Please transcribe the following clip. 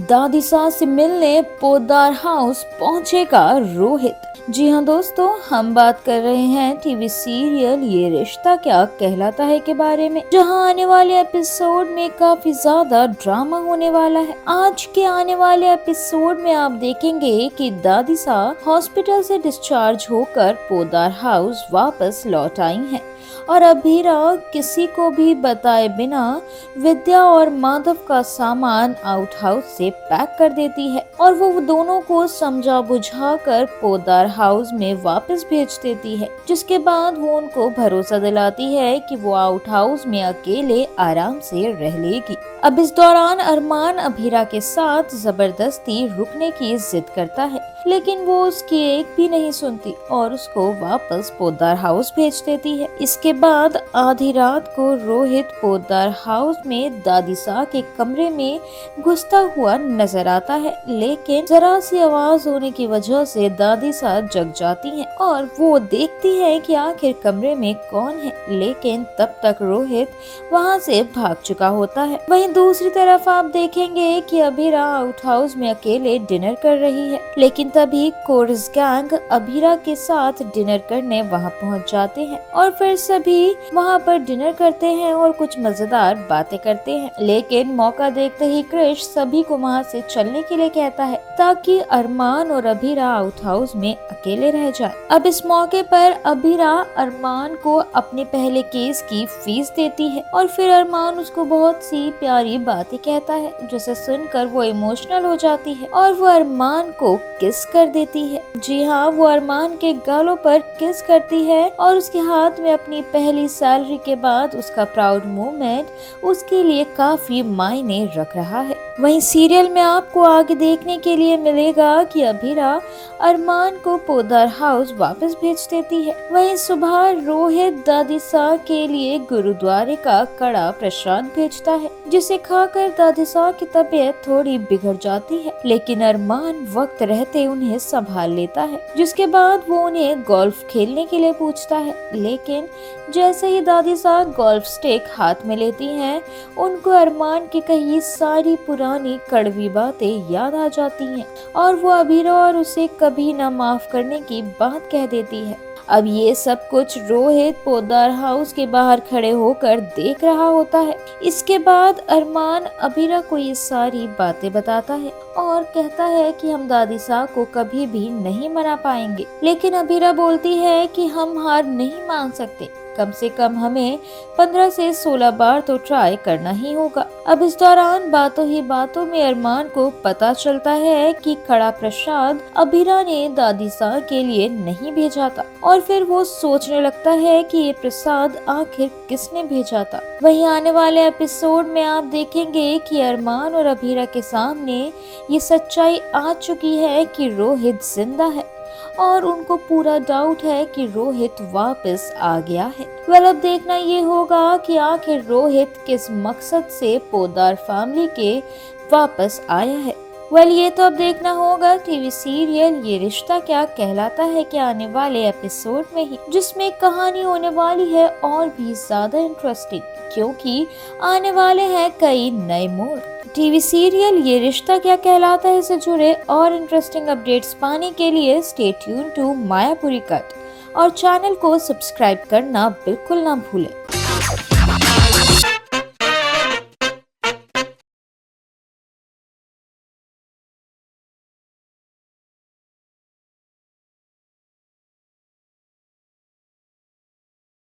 दादी सास से मिलने पोद्दार हाउस पहुंचेगा रोहित। जी हाँ दोस्तों, हम बात कर रहे हैं टीवी सीरियल ये रिश्ता क्या कहलाता है के बारे में, जहां आने वाले एपिसोड में काफी ज्यादा ड्रामा होने वाला है। आज के आने वाले एपिसोड में आप देखेंगे कि दादी सा हॉस्पिटल से डिस्चार्ज होकर पोद्दार हाउस वापस लौट आई हैं और अभीरा किसी को भी बताए बिना विद्या और माधव का सामान आउट हाउस से पैक कर देती है और वो दोनों को समझा बुझा कर पोद्दार हाउस में वापस भेज देती है, जिसके बाद वो उनको भरोसा दिलाती है कि वो आउट हाउस में अकेले आराम से रह लेगी। अब इस दौरान अरमान अभीरा के साथ जबरदस्ती रुकने की जिद करता है, लेकिन वो उसकी एक भी नहीं सुनती और उसको वापस पोद्दार हाउस भेज देती है। इसके बाद आधी रात को रोहित पोद्दार हाउस में दादी सा के कमरे में घुसता हुआ नजर आता है, लेकिन जरा सी आवाज होने की वजह से दादी सा जग जाती हैं और वो देखती है कि आखिर कमरे में कौन है, लेकिन तब तक रोहित वहाँ से भाग चुका होता है। वहीं दूसरी तरफ आप देखेंगे कि अभीरा आउट हाउस में अकेले डिनर कर रही है, लेकिन तभी कोर्स गैंग अभीरा के साथ डिनर करने वहां पहुंच जाते हैं और फिर सभी वहां पर डिनर करते हैं और कुछ मजेदार बातें करते हैं। लेकिन मौका देखते ही क्रिश सभी को वहां से चलने के लिए कहता है ताकि अरमान और अभीरा आउट हाउस में अकेले रह जाए। अब इस मौके पर अभीरा अरमान को अपने पहले केस की फीस देती है और फिर अरमान उसको बहुत सी प्यारी बातें कहता है, जिसे सुनकर वो इमोशनल हो जाती है और वो अरमान को किस कर देती है। जी हाँ, वो अरमान के गालों पर किस करती है और उसके हाथ में अपनी पहली सैलरी के बाद उसका प्राउड मोमेंट उसके लिए काफी मायने रख रहा है। वहीं सीरियल में आपको आगे देखने के लिए मिलेगा कि अभीरा अरमान को पोद्दार हाउस वापस भेज देती है। वहीं सुबह रोहित दादी सा के लिए गुरुद्वारे का कड़ा प्रसाद भेजता है, जिसे खाकर दादी सा की तबीयत थोड़ी बिगड़ जाती है, लेकिन अरमान वक्त रहते उन्हें संभाल लेता है, जिसके बाद वो उन्हें गोल्फ खेलने के लिए पूछता है। लेकिन जैसे ही दादी सा गोल्फ स्टिक हाथ में लेती हैं, उनको अरमान की कही सारी पुरानी कड़वी बातें याद आ जाती हैं और वो अभीरा और उसे कभी न माफ करने की बात कह देती है। अब ये सब कुछ रोहित पोद्दार हाउस के बाहर खड़े होकर देख रहा होता है। इसके बाद अरमान अभीरा को ये सारी बातें बताता है और कहता है कि हम दादी सा को कभी भी नहीं मना पाएंगे, लेकिन अभीरा बोलती है कि हम हार नहीं मान सकते, कम से कम हमें 15 से 16 बार तो ट्राई करना ही होगा। अब इस दौरान बातों ही बातों में अरमान को पता चलता है कि कड़ा प्रसाद अभीरा ने दादी सा के लिए नहीं भेजा था और फिर वो सोचने लगता है कि ये प्रसाद आखिर किसने भेजा था। वहीं आने वाले एपिसोड में आप देखेंगे कि अरमान और अभीरा के सामने ये सच्चाई आ चुकी है कि रोहित जिंदा है और उनको पूरा डाउट है कि रोहित वापस आ गया है। अब देखना ये होगा कि आखिर रोहित किस मकसद से पोद्दार फैमिली के वापस आया है। ये तो अब देखना होगा टीवी सीरियल ये रिश्ता क्या कहलाता है के आने वाले एपिसोड में ही, जिसमें कहानी होने वाली है और भी ज्यादा इंटरेस्टिंग, क्योंकि आने वाले हैं कई नए मोड़। टीवी सीरियल ये रिश्ता क्या कहलाता है से जुड़े और इंटरेस्टिंग अपडेट्स पाने के लिए stay tune to Mayapuri cut और चैनल को सब्सक्राइब करना बिल्कुल ना भूलें।